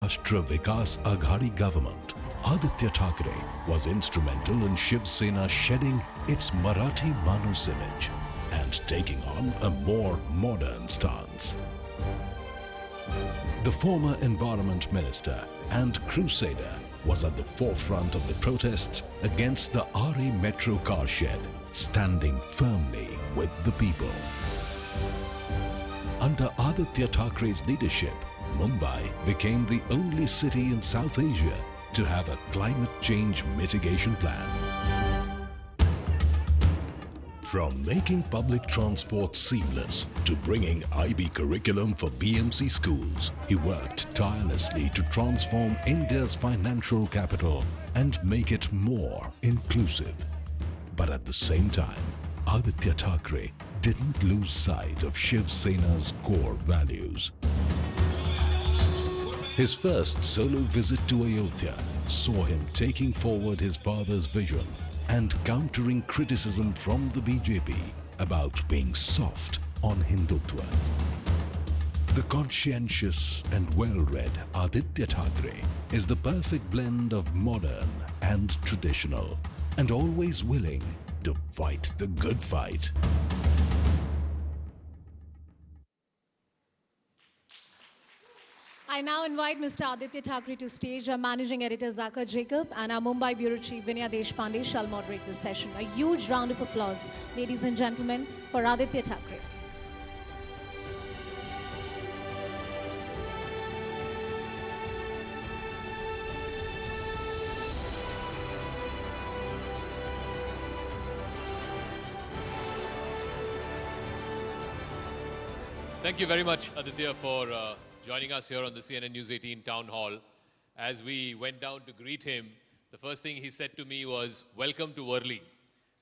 Maharashtra Vikas Aghadi government, Aaditya Thackeray was instrumental in Shiv Sena shedding its Marathi Manus image and taking on a more modern stance. The former Environment Minister and crusader was at the forefront of the protests against the RE Metro car shed, standing firmly with the people. Under Aaditya Thackeray's leadership, Mumbai became the only city in South Asia to have a climate change mitigation plan. From making public transport seamless to bringing IB curriculum for BMC schools, he worked tirelessly to transform India's financial capital and make it more inclusive. But at the same time, Aaditya Thackeray didn't lose sight of Shiv Sena's core values. His first solo visit to Ayodhya saw him taking forward his father's vision and countering criticism from the BJP about being soft on Hindutva. The conscientious and well-read Aaditya Thackeray is the perfect blend of modern and traditional, and always willing to fight the good fight. I now invite Mr. Aaditya Thackeray to stage. Our Managing Editor Zakir Jacob and our Mumbai Bureau Chief Vinaya Deshpande shall moderate this session. A huge round of applause, ladies and gentlemen, for Aaditya Thackeray. Thank you very much, Aaditya, for joining us here on the CNN News 18 Town Hall. As we went down to greet him, the first thing he said to me was, "Welcome to Worli."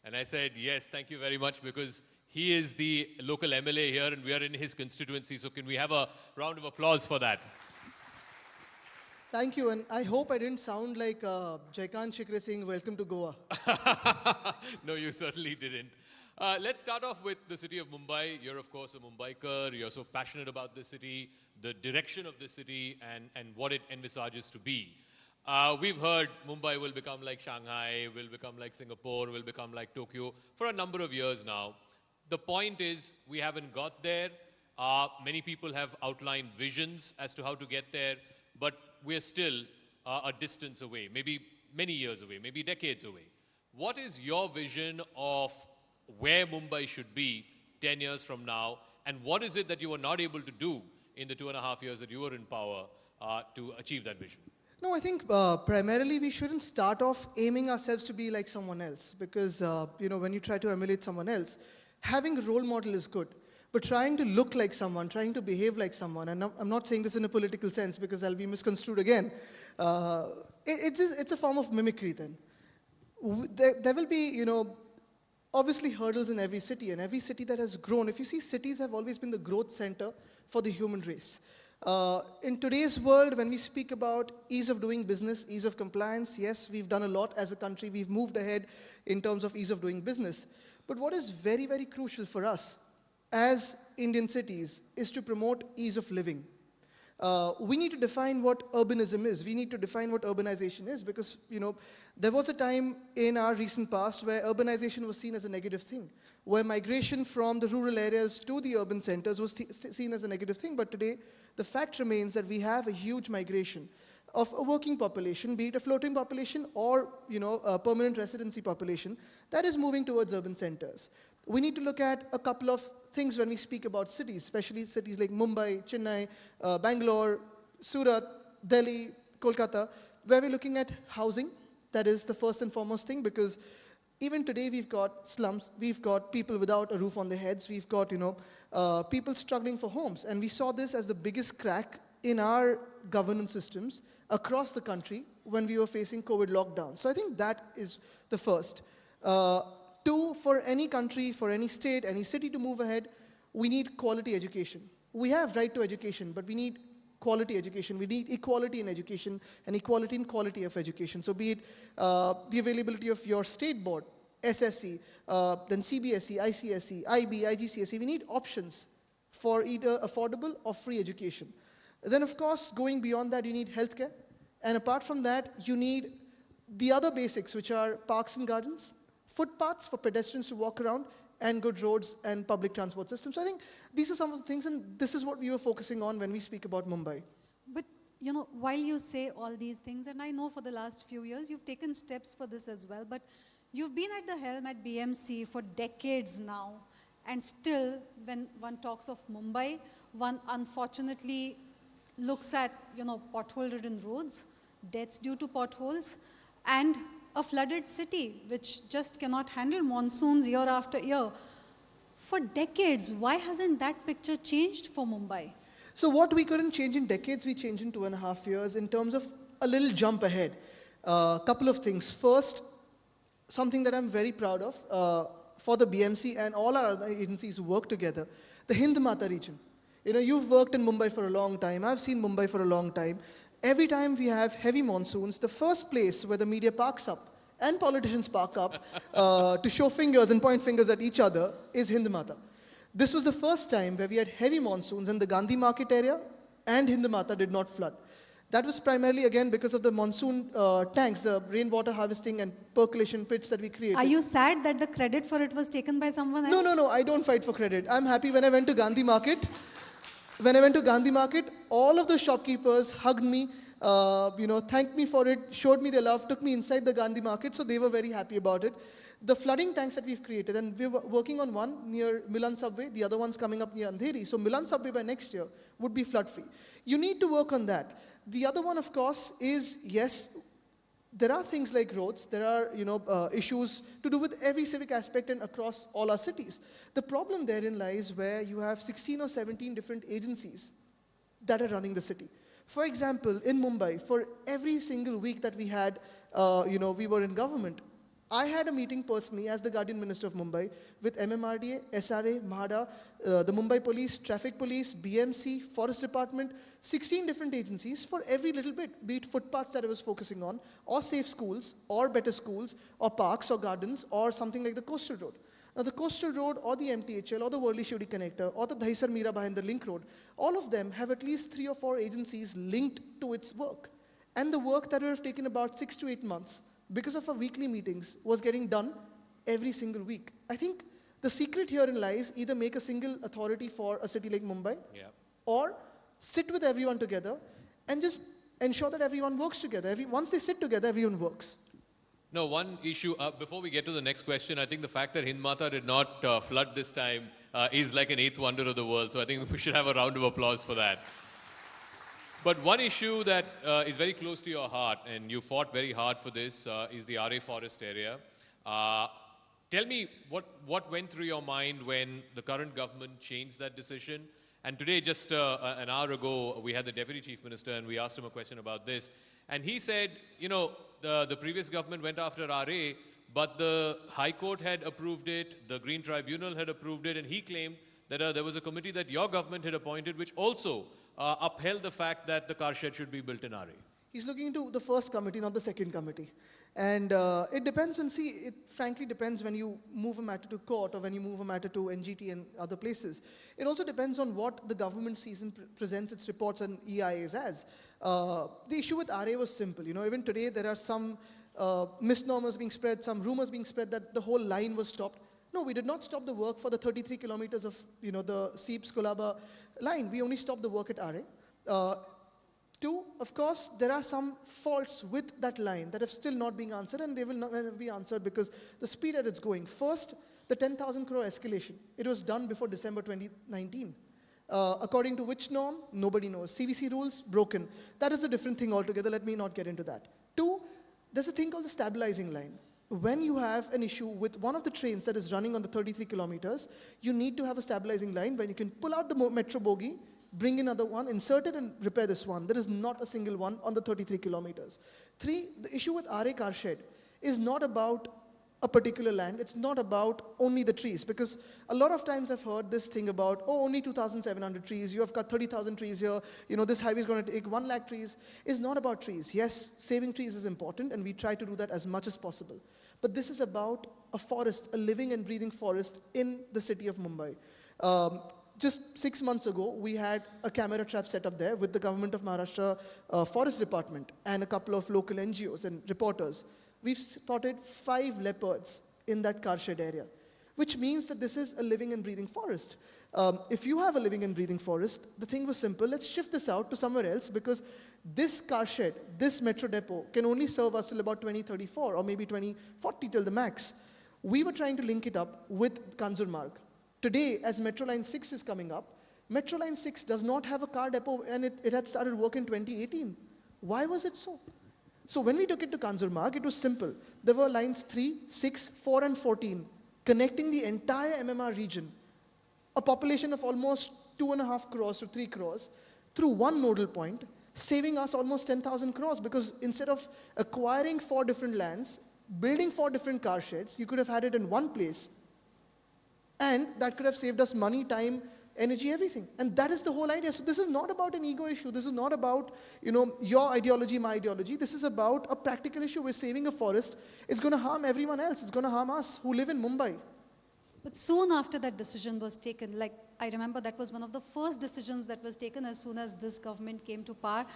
And I said, yes, thank you very much, because he is the local MLA here and we are in his constituency. So can we have a round of applause for that? Thank you, and I hope I didn't sound like Jaikant Shikre saying, "Welcome to Goa." No, you certainly didn't. Let's start off with the city of Mumbai. You're, of course, a Mumbaiker. You're so passionate about the city, the direction of the city, and what it envisages to be. We've heard Mumbai will become like Shanghai, will become like Singapore, will become like Tokyo for a number of years now. The point is, we haven't got there. Many people have outlined visions as to how to get there, but we're still a distance away, maybe many years away, maybe decades away. What is your vision of where Mumbai should be 10 years from now, and what is it that you were not able to do in the 2.5 years that you were in power to achieve that vision? No, I think primarily we shouldn't start off aiming ourselves to be like someone else, because when you try to emulate someone else, having a role model is good, but trying to look like someone, trying to behave like someone, and I'm not saying this in a political sense because I'll be misconstrued again, it's a form of mimicry then. There will be, obviously hurdles in every city, and every city that has grown. If you see, cities have always been the growth center for the human race. In today's world, when we speak about ease of doing business, ease of compliance, yes, we've done a lot as a country. We've moved ahead in terms of ease of doing business. But what is very, very crucial for us as Indian cities is to promote ease of living. We need to define what urbanism is. We need to define what urbanization is, because there was a time in our recent past where urbanization was seen as a negative thing, where migration from the rural areas to the urban centers was seen as a negative thing. But today, the fact remains that we have a huge migration of a working population, be it a floating population or a permanent residency population, that is moving towards urban centers. We need to look at a couple of things when we speak about cities, especially cities like Mumbai, Chennai, Bangalore, Surat, Delhi, Kolkata, where we're looking at housing. That is the first and foremost thing, because even today we've got slums, we've got people without a roof on their heads, we've got people struggling for homes, and we saw this as the biggest crack in our governance systems across the country when we were facing COVID lockdown. So I think that is the first. Two, for any country, for any state, any city to move ahead, we need quality education. We have right to education, but we need quality education. We need equality in education and equality in quality of education. So be it the availability of your state board, SSC, then CBSE, ICSE, IB, IGCSE. We need options for either affordable or free education. Then, of course, going beyond that, you need healthcare. And apart from that, you need the other basics, which are parks and gardens, footpaths for pedestrians to walk around, and good roads and public transport systems. So I think these are some of the things, and this is what we were focusing on when we speak about Mumbai. But, you know, while you say all these things, and I know for the last few years you've taken steps for this as well, but you've been at the helm at BMC for decades now, and still, when one talks of Mumbai, one unfortunately looks at, you know, pothole-ridden roads, deaths due to potholes, and a flooded city which just cannot handle monsoons year after year. For decades, why hasn't that picture changed for Mumbai? So what we couldn't change in decades, we changed in 2.5 years in terms of a little jump ahead. Couple of things. First, something that I'm very proud of for the BMC and all our other agencies who work together, the Hind Mata region. You know, you've worked in Mumbai for a long time. I've seen Mumbai for a long time. Every time we have heavy monsoons, the first place where the media parks up and politicians park up to show fingers and point fingers at each other is Hind Mata. This was the first time where we had heavy monsoons and the Gandhi Market area and Hind Mata did not flood. That was primarily, again, because of the monsoon tanks, the rainwater harvesting and percolation pits that we created. Are you sad that the credit for it was taken by someone else? No, I don't fight for credit. I'm happy when I went to Gandhi Market. When I went to Gandhi Market, all of the shopkeepers hugged me, thanked me for it, showed me their love, took me inside the Gandhi Market, so they were very happy about it. The flooding tanks that we've created, and we're working on one near Milan Subway, the other one's coming up near Andheri, so Milan Subway by next year would be flood-free. You need to work on that. The other one, of course, is, yes, there are things like roads, there are issues to do with every civic aspect and across all our cities. The problem therein lies where you have 16 or 17 different agencies that are running the city. For example, in Mumbai, for every single week that we had, we were in government, I had a meeting personally as the Guardian Minister of Mumbai with MMRDA, SRA, MHADA, the Mumbai Police, Traffic Police, BMC, Forest Department, 16 different agencies for every little bit, be it footpaths that I was focusing on, or safe schools, or better schools, or parks, or gardens, or something like the Coastal Road. Now the Coastal Road, or the MTHL, or the Worli-Shivdi Connector, or the Dahisar-Mira Bhayandar Link Road, all of them have at least 3 or 4 agencies linked to its work. And the work that would have taken about 6 to 8 months, because of our weekly meetings, was getting done every single week. I think the secret herein lies either make a single authority for a city like Mumbai, or sit with everyone together and just ensure that everyone works together. Once they sit together, everyone works. No, one issue, before we get to the next question, I think the fact that Hind Mata did not flood this time is like an 8th wonder of the world. So I think we should have a round of applause for that. But one issue that is very close to your heart, and you fought very hard for this, is the RA forest area. Tell me what went through your mind when the current government changed that decision. And today, just an hour ago, we had the Deputy Chief Minister and we asked him a question about this. And he said, the previous government went after RA, but the High Court had approved it, the Green Tribunal had approved it, and he claimed that there was a committee that your government had appointed which also upheld the fact that the car shed should be built in RA. He's looking into the first committee, not the second committee. And it depends on, it frankly depends when you move a matter to court or when you move a matter to NGT and other places. It also depends on what the government sees and presents its reports and EIAs as. The issue with RA was simple. Even today there are some misnomers being spread, some rumors being spread that the whole line was stopped. No, we did not stop the work for the 33 kilometers of, the Seeps-Kolaba line. We only stopped the work at RA. 2, of course, there are some faults with that line that have still not been answered, and they will not be answered because the speed at it's going. First, the 10,000 crore escalation. It was done before December 2019. According to which norm? Nobody knows. CVC rules, broken. That is a different thing altogether. Let me not get into that. 2, there's a thing called the stabilizing line. When you have an issue with one of the trains that is running on the 33 kilometers, you need to have a stabilizing line where you can pull out the metro bogie, bring another one, insert it and repair this one. There is not a single one on the 33 kilometers. 3, the issue with RA car shed is not about a particular land. It's not about only the trees, because a lot of times I've heard this thing about, only 2,700 trees, you have got 30,000 trees here, this highway is going to take 1 lakh trees. It's not about trees. Yes, saving trees is important, and we try to do that as much as possible. But this is about a forest, a living and breathing forest in the city of Mumbai. just 6 months ago, we had a camera trap set up there with the government of Maharashtra Forest Department and a couple of local NGOs and reporters. We've spotted 5 leopards in that car shed area, which means that this is a living and breathing forest. If you have a living and breathing forest, the thing was simple. Let's shift this out to somewhere else, because this car shed, this metro depot, can only serve us till about 2034 or maybe 2040 till the max. We were trying to link it up with Kanjur Marg. Today, as Metro Line 6 is coming up, Metro Line 6 does not have a car depot, and it had started work in 2018. Why was it so? So when we took it to Kanjur Marg, it was simple. There were lines 3, 6, 4 and 14 connecting the entire MMR region, a population of almost 2.5 crores to 3 crores, through one nodal point, saving us almost 10,000 crores, because instead of acquiring 4 different lands, building 4 different car sheds, you could have had it in one place. And that could have saved us money, time, energy, everything. And that is the whole idea. So this is not about an ego issue. This is not about, your ideology, my ideology. This is about a practical issue. We're saving a forest. It's going to harm everyone else. It's going to harm us who live in Mumbai. But soon after that decision was taken, like I remember that was one of the first decisions that was taken as soon as this government came to power.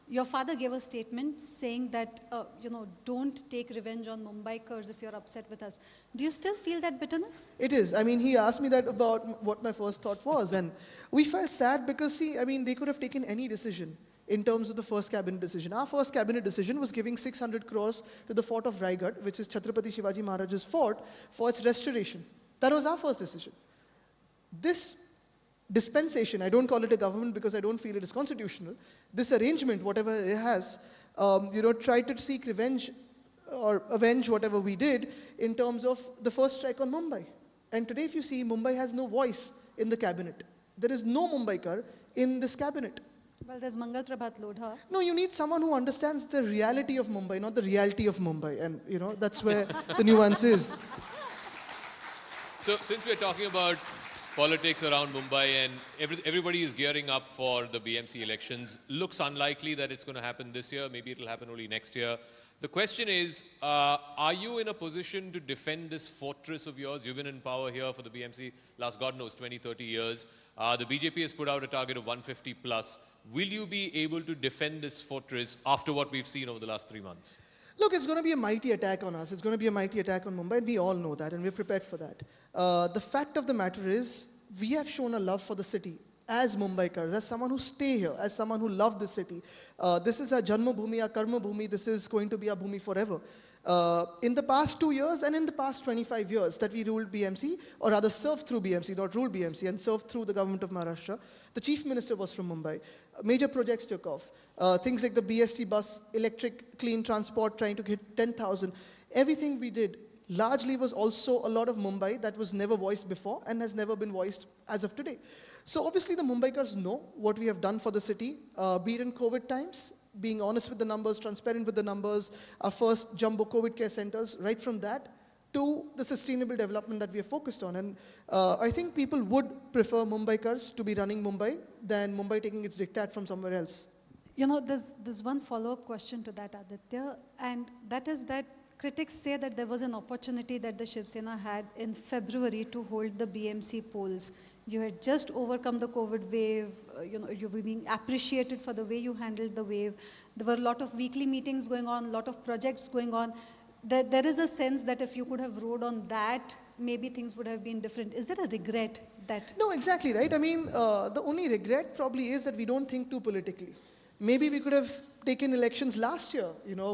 Your father gave a statement saying that, don't take revenge on Mumbaikars if you're upset with us. Do you still feel that bitterness? It is. I mean, he asked me that about what my first thought was. And we felt sad because, they could have taken any decision in terms of the first cabinet decision. Our first cabinet decision was giving 600 crores to the fort of Raigad, which is Chhatrapati Shivaji Maharaj's fort, for its restoration. That was our first decision. This dispensation, I don't call it a government because I don't feel it is constitutional. This arrangement, whatever it has, tried to seek revenge or avenge whatever we did in terms of the first strike on Mumbai. And today, if you see, Mumbai has no voice in the cabinet. There is no Mumbaikar in this cabinet. Well, there's Mangal Prabhat Lodha. No, you need someone who understands the reality of Mumbai, not the reality of Mumbai. And, that's where the nuance is. So, since we're talking about politics around Mumbai and everybody is gearing up for the BMC elections, looks unlikely that it's going to happen this year. Maybe it'll happen only next year. The question is, are you in a position to defend this fortress of yours? You've been in power here for the BMC last, God knows, 20, 30 years. The BJP has put out a target of 150 plus. Will you be able to defend this fortress after what we've seen over the last 3 months? Look, it's going to be a mighty attack on us. It's going to be a mighty attack on Mumbai, and we all know that, and we're prepared for that. The fact of the matter is, we have shown a love for the city as Mumbaikars, as someone who stay here, as someone who love the city. This is our Janma Bhumi, our Karma Bhumi. This is going to be our Bhumi forever. In the past 2 years and in the past 25 years that we ruled BMC, or rather served through BMC, not ruled BMC, and served through the government of Maharashtra, the chief minister was from Mumbai. Major projects took off. Things like the BST bus, electric clean transport, trying to hit 10,000. Everything we did largely was also a lot of Mumbai that was never voiced before and has never been voiced as of today. So obviously the Mumbaikars know what we have done for the city, be it in COVID times, being honest with the numbers, transparent with the numbers, our first jumbo COVID care centers, right from that to the sustainable development that we are focused on. And I think people would prefer Mumbaikars to be running Mumbai than Mumbai taking its diktat from somewhere else. There's one follow-up question to that, Aditya, and that is that critics say that there was an opportunity that the Shiv Sena had in February to hold the BMC polls. You had just overcome the COVID wave. You were being appreciated for the way you handled the wave. There were a lot of weekly meetings going on, a lot of projects going on. There is a sense that if you could have rode on that, maybe things would have been different. Is there a regret that? No, exactly right. I mean, the only regret probably is that we don't think too politically. Maybe we could have taken elections last year,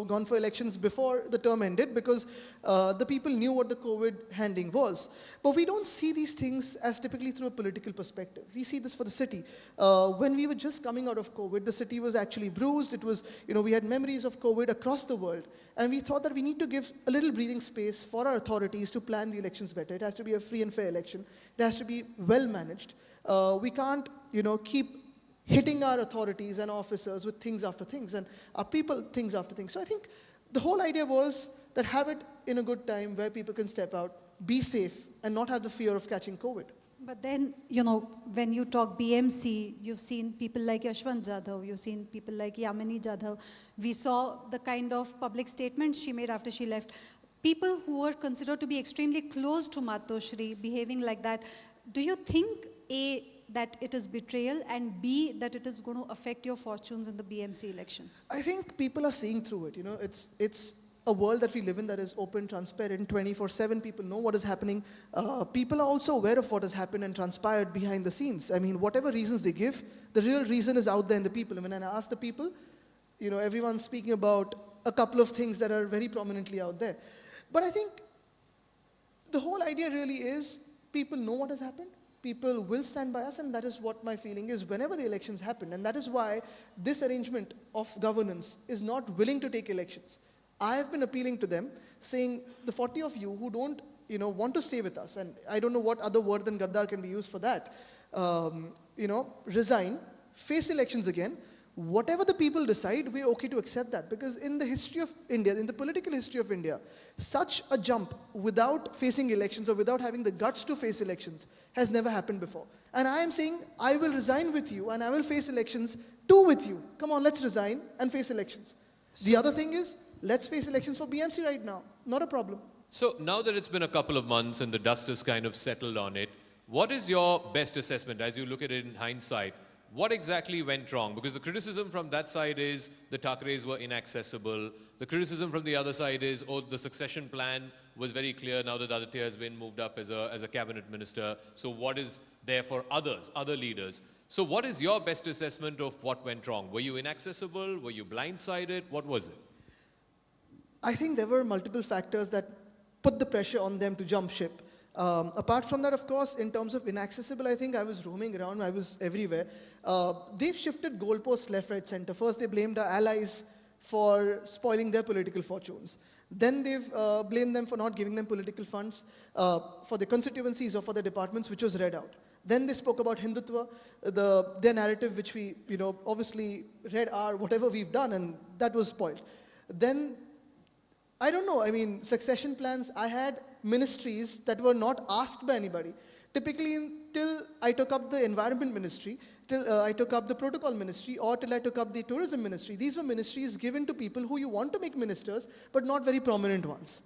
gone for elections before the term ended, because the people knew what the COVID handling was. But we don't see these things as typically through a political perspective. We see this for the city. When we were just coming out of COVID, the city was actually bruised. It was, we had memories of COVID across the world. And we thought that we need to give a little breathing space for our authorities to plan the elections better. It has to be a free and fair election. It has to be well managed. We can't, keep hitting our authorities and officers with things after things, and our people things after things. So I think the whole idea was that have it in a good time where people can step out, be safe, and not have the fear of catching COVID. But then, when you talk BMC, you've seen people like Yashwant Jadhav, you've seen people like Yamini Jadhav. We saw the kind of public statements she made after she left. People who were considered to be extremely close to Matoshri behaving like that. Do you think, that it is betrayal, and B, that it is going to affect your fortunes in the BMC elections? I think people are seeing through it. It's a world that we live in that is open, transparent, 24/7. People know what is happening. People are also aware of what has happened and transpired behind the scenes. I mean, whatever reasons they give, the real reason is out there in the people. I mean, when I ask the people, everyone's speaking about a couple of things that are very prominently out there. But I think the whole idea really is people know what has happened. People will stand by us, and that is what my feeling is whenever the elections happen. And that is why this arrangement of governance is not willing to take elections. I have been appealing to them, saying the 40 of you who don't, want to stay with us, and I don't know what other word than Gaddar can be used for that, resign, face elections again. Whatever the people decide, we're okay to accept that. Because in the history of India, in the political history of India, such a jump without facing elections or without having the guts to face elections has never happened before. And I am saying, I will resign with you and I will face elections too with you. Come on, let's resign and face elections. The other thing is, let's face elections for BMC right now. Not a problem. So now that it's been a couple of months and the dust has kind of settled on it, what is your best assessment as you look at it in hindsight? What exactly went wrong? Because the criticism from that side is the Thackerays were inaccessible. The criticism from the other side is, the succession plan was very clear now that Aaditya has been moved up as a cabinet minister. So what is there for other leaders? So what is your best assessment of what went wrong? Were you inaccessible? Were you blindsided? What was it? I think there were multiple factors that put the pressure on them to jump ship. Apart from that, of course, in terms of inaccessible, I think I was roaming around, I was everywhere. They've shifted goalposts left, right, center. First, they blamed our allies for spoiling their political fortunes. Then they've blamed them for not giving them political funds for the constituencies or for the departments, which was read out. Then they spoke about Hindutva, their narrative, which we, obviously read our whatever we've done, and that was spoiled. Then, I don't know, I mean, succession plans, I had ministries that were not asked by anybody. Typically, till I took up the environment ministry, till I took up the protocol ministry, or till I took up the tourism ministry. These were ministries given to people who you want to make ministers, but not very prominent ones.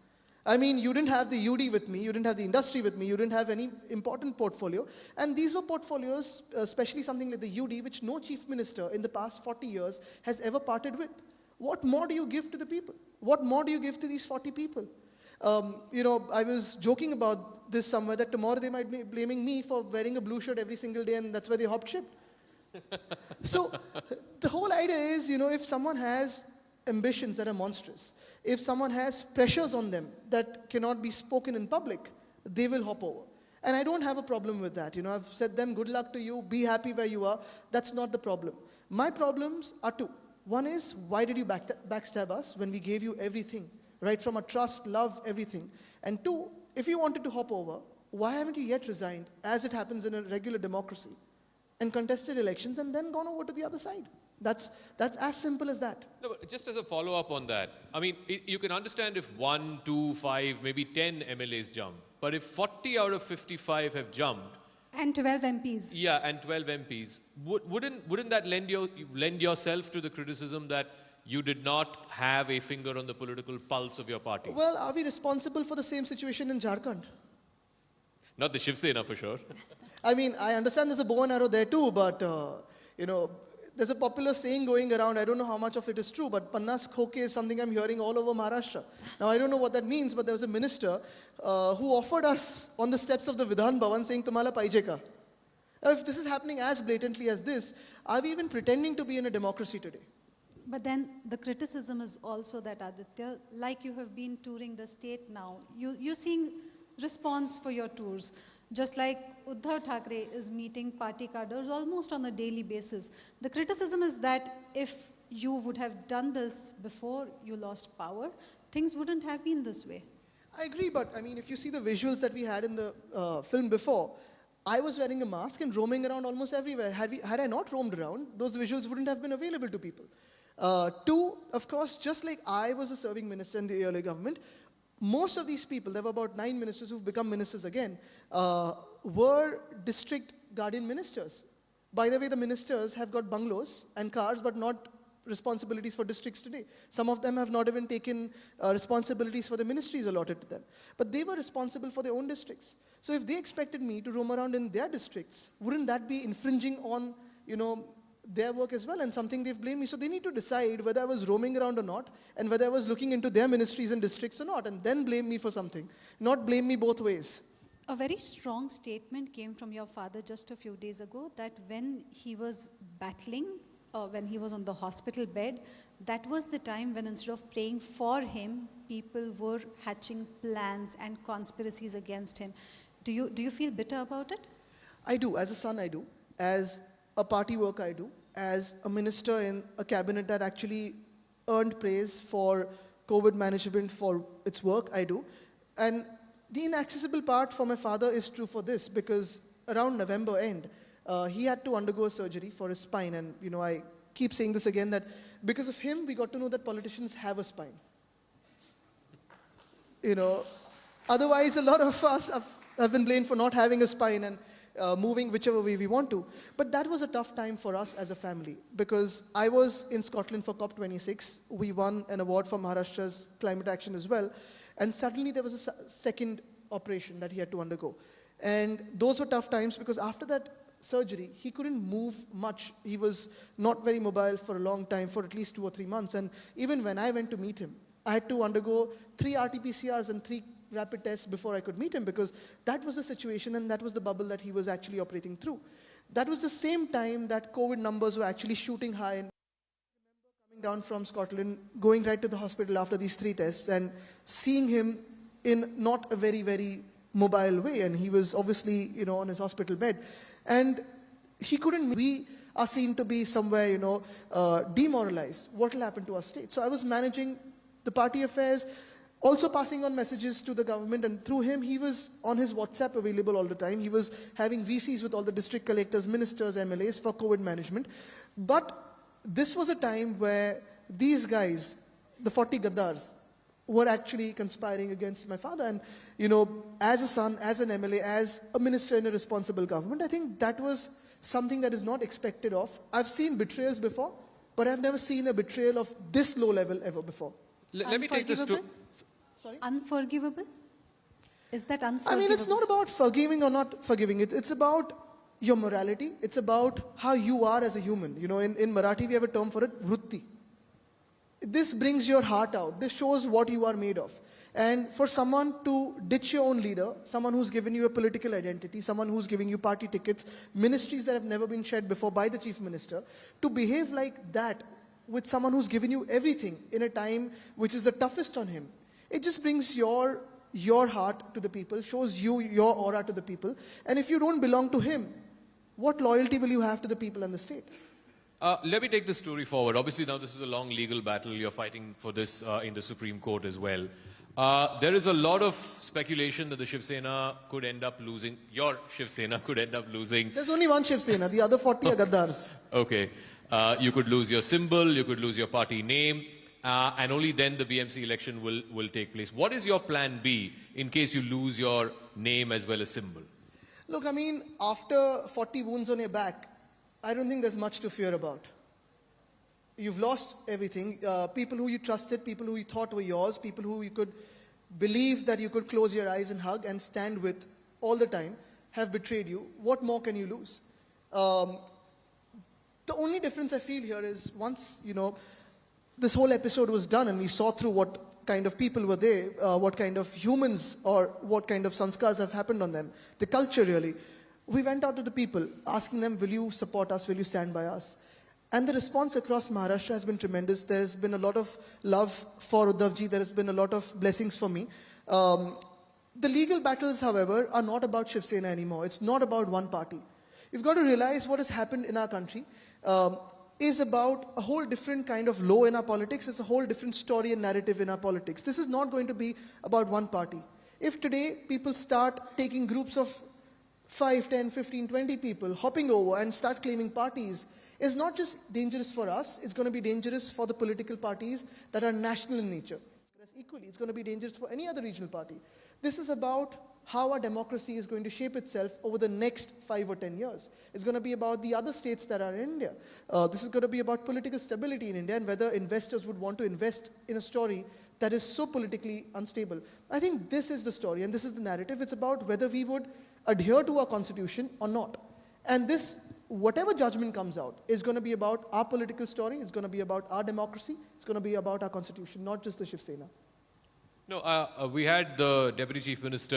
I mean, you didn't have the UD with me, you didn't have the industry with me, you didn't have any important portfolio. And these were portfolios, especially something like the UD, which no chief minister in the past 40 years has ever parted with. What more do you give to the people? What more do you give to these 40 people? I was joking about this somewhere, that tomorrow they might be blaming me for wearing a blue shirt every single day, and that's why they hopped ship. So the whole idea is, if someone has ambitions that are monstrous, if someone has pressures on them that cannot be spoken in public, they will hop over. And I don't have a problem with that. I've said them, good luck to you, be happy where you are. That's not the problem. My problems are two. One is, why did you backstab us when we gave you everything? Right, from a trust, love, everything. And two, if you wanted to hop over, why haven't you yet resigned, as it happens in a regular democracy, and contested elections and then gone over to the other side? That's as simple as that. No, but just as a follow-up on that, I mean, you can understand if 1, 2, 5, maybe 10 MLAs jump. But if 40 out of 55 have jumped, and 12 MPs. Yeah, and 12 MPs. Wouldn't that lend yourself to the criticism that you did not have a finger on the political pulse of your party? Well, are we responsible for the same situation in Jharkhand? Not the Shiv Sena, for sure. I mean, I understand there's a bow and arrow there too, but, there's a popular saying going around, I don't know how much of it is true, but Pannas Khoke is something I'm hearing all over Maharashtra. Now, I don't know what that means, but there was a minister who offered us on the steps of the Vidhan Bhavan saying, Tumhala paije ka. Now, if this is happening as blatantly as this, are we even pretending to be in a democracy today? But then the criticism is also that, Aaditya, like you have been touring the state now, you're seeing response for your tours. Just like Uddhav Thackeray is meeting party cadres almost on a daily basis. The criticism is that if you would have done this before you lost power, things wouldn't have been this way. I agree, but I mean, if you see the visuals that we had in the film before, I was wearing a mask and roaming around almost everywhere. Had I not roamed around, those visuals wouldn't have been available to people. Two, of course, just like I was a serving minister in the earlier government, most of these people, there were about 9 ministers who've become ministers again, were district guardian ministers. By the way, the ministers have got bungalows and cars, but not responsibilities for districts today. Some of them have not even taken responsibilities for the ministries allotted to them. But they were responsible for their own districts. So if they expected me to roam around in their districts, wouldn't that be infringing on, their work as well, and something they've blamed me? So they need to decide whether I was roaming around or not, and whether I was looking into their ministries and districts or not, and then blame me for something, not blame me both ways. A very strong statement came from your father just a few days ago that when he was battling, when he was on the hospital bed, that was the time when instead of praying for him, people were hatching plans and conspiracies against him. Do you feel bitter about it? I do. As a son, I do. As a party worker, I do. As a minister in a cabinet that actually earned praise for COVID management for its work, I do. And the inaccessible part for my father is true for this, because around November end, he had to undergo a surgery for his spine. And, I keep saying this again, that because of him, we got to know that politicians have a spine. Otherwise, a lot of us have been blamed for not having a spine and moving whichever way we want to. But that was a tough time for us as a family, because I was in Scotland for COP26. We won an award for Maharashtra's climate action as well. And suddenly there was a second operation that he had to undergo. And those were tough times, because after that surgery, he couldn't move much. He was not very mobile for a long time, for at least 2 or 3 months. And even when I went to meet him, I had to undergo 3 RT-PCRs and 3 rapid tests before I could meet him, because that was the situation and that was the bubble that he was actually operating through. That was the same time that COVID numbers were actually shooting high. And I remember coming down from Scotland, going right to the hospital after these 3 tests and seeing him in not a very, very mobile way. And he was obviously, on his hospital bed. And he couldn't, we are seen to be somewhere, demoralized. What will happen to our state? So I was managing the party affairs, also passing on messages to the government, and through him, he was on his WhatsApp available all the time. He was having VCs with all the district collectors, ministers, MLAs for COVID management. But this was a time where these guys, the 40 Gaddars, were actually conspiring against my father. And, as a son, as an MLA, as a minister in a responsible government, I think that was something that is not expected of. I've seen betrayals before, but I've never seen a betrayal of this low level ever before. Let me take this to... Sorry? Unforgivable? Is that unforgivable? I mean, it's not about forgiving or not forgiving. It's about your morality. It's about how you are as a human. In Marathi, we have a term for it, vritti. This brings your heart out. This shows what you are made of. And for someone to ditch your own leader, someone who's given you a political identity, someone who's giving you party tickets, ministries that have never been shared before by the chief minister, to behave like that with someone who's given you everything in a time which is the toughest on him, it just brings your heart to the people, shows you your aura to the people. And if you don't belong to him, what loyalty will you have to the people and the state? Let me take this story forward. Obviously, now this is a long legal battle. You're fighting for this in the Supreme Court as well. There is a lot of speculation that the Shiv Sena could end up losing. Your Shiv Sena could end up losing. There's only one Shiv Sena. The other 40 are Gaddars. Okay. You could lose your symbol. You could lose your party name. And only then the BMC election will take place. What is your plan B in case you lose your name as well as symbol? Look, I mean, after 40 wounds on your back, I don't think there's much to fear about. You've lost everything. People who you trusted, people who you thought were yours, people who you could believe that you could close your eyes and hug and stand with all the time, have betrayed you. What more can you lose? The only difference I feel here is once, this whole episode was done and we saw through what kind of people were there, what kind of humans or what kind of sanskars have happened on them, the culture really. We went out to the people asking them, will you support us, will you stand by us? And the response across Maharashtra has been tremendous. There's been a lot of love for Uddhavji, there has been a lot of blessings for me. The legal battles, however, are not about Shiv Sena anymore. It's not about one party. You've got to realize what has happened in our country is about a whole different kind of law in our politics. It's a whole different story and narrative in our politics. This is not going to be about one party. If today people start taking groups of 5, 10, 15, 20 people, hopping over and start claiming parties, it's not just dangerous for us, it's going to be dangerous for the political parties that are national in nature. dangerous equally. It's going to be dangerous for any other regional party. This is about how our democracy is going to shape itself over the next 5 or 10 years. It's going to be about the other states that are in India. This is going to be about political stability in India and whether investors would want to invest in a story that is so politically unstable. I think this is the story and this is the narrative. It's about whether we would adhere to our constitution or not. And this, whatever judgment comes out, is going to be about our political story, it's going to be about our democracy, it's going to be about our constitution, not just the Shiv Sena. No, we had the Deputy Chief Minister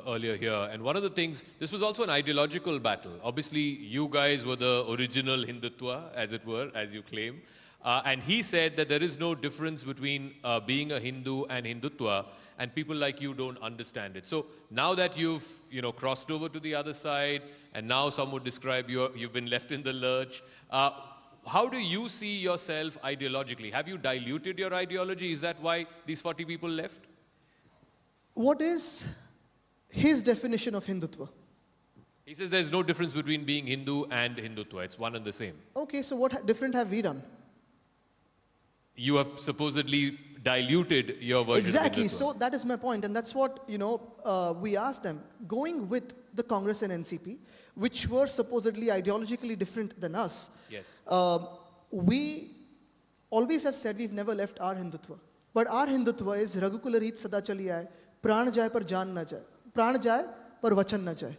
earlier here, and one of the things, this was also an ideological battle. Obviously, you guys were the original Hindutva, as it were, as you claim. And he said that there is no difference between being a Hindu and Hindutva, and people like you don't understand it. So now that you've crossed over to the other side, and now some would describe you've been left in the lurch, how do you see yourself ideologically? Have you diluted your ideology? Is that why these 40 people left? What is his definition of Hindutva? He says there's no difference between being Hindu and Hindutva. It's one and the same. Okay, so what different have we done? You have supposedly diluted your version Exactly, of Hindutva. so that is my point, and that's what, we asked them. Going with the Congress and NCP, which were supposedly ideologically different than us, yes. We always have said we've never left our Hindutva. But our Hindutva is Raghukula Reet Sada Chali Aaye, Pran Jaye Par Jaan Na Jaye, Pran Jaye Par Vachan Na Jaye.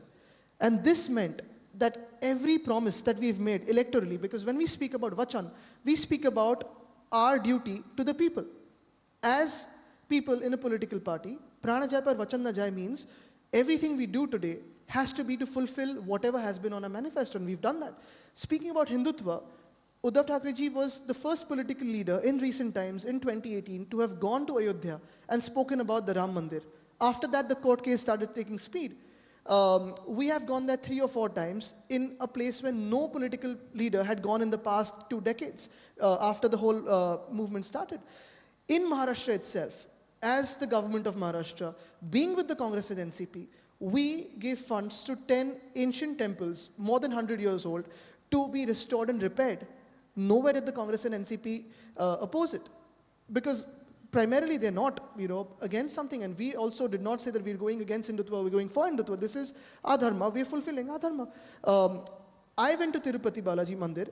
And this meant that every promise that we've made electorally, because when we speak about Vachan, we speak about our duty to the people. As people in a political party, Prana Jai Par Vachan Na Jai means everything we do today has to be to fulfill whatever has been on a manifesto, and we've done that. Speaking about Hindutva, Uddhav Thackeray ji was the first political leader in recent times, in 2018, to have gone to Ayodhya and spoken about the Ram Mandir. After that, the court case started taking speed. We have gone there 3 or 4 times in a place where no political leader had gone in the past 2 decades, after the whole movement started. In Maharashtra itself, as the government of Maharashtra, being with the Congress and NCP, we gave funds to 10 ancient temples, more than 100 years old, to be restored and repaired. Nowhere did the Congress and NCP oppose it, because primarily they're not, against something, and we also did not say that we're going against Hindutva, we're going for Hindutva. This is our dharma, we're fulfilling our dharma. I went to Tirupati Balaji Mandir,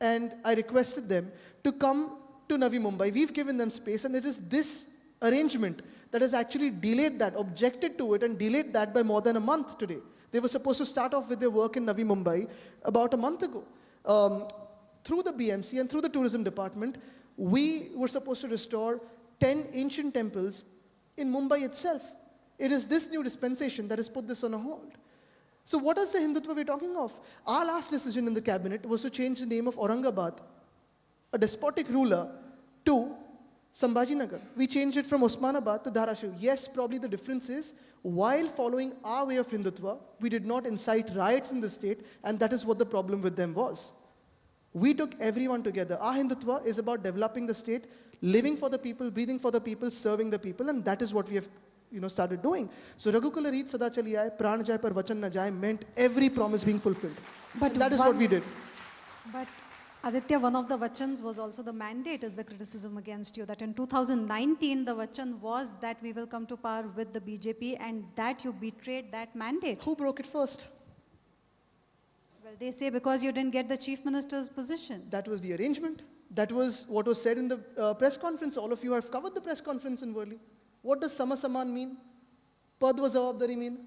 and I requested them to come to Navi Mumbai. We've given them space, and it is this arrangement that has actually delayed that, objected to it, and delayed that by more than a month today. They were supposed to start off with their work in Navi Mumbai about a month ago. Through the BMC and through the tourism department, we were supposed to restore 10 ancient temples in Mumbai itself. It is this new dispensation that has put this on a hold. So what is the Hindutva we're talking of? Our last decision in the cabinet was to change the name of Aurangabad, a despotic ruler, to Sambhajinagar. We changed it from Osmanabad to Dharashiv. Yes, probably the difference is, while following our way of Hindutva, we did not incite riots in the state, and that is what the problem with them was. We took everyone together. Our Hindutva is about developing the state, living for the people, breathing for the people, serving the people, and that is what we have started doing. So Raghukula Reet Sada Chali Aaye, Pran Jai Par Vachan Na Jai meant every promise being fulfilled. But and that is what we did. But Aditya, one of the vachans was also the mandate, is the criticism against you, that in 2019 the vachan was that we will come to power with the BJP, and that you betrayed that mandate. Who broke it first? Well, they say because you didn't get the chief minister's position. That was the arrangement. That was what was said in the press conference. All of you have covered the press conference in Worli. What does Sama Saman mean? Pad wa Jawabdari mean?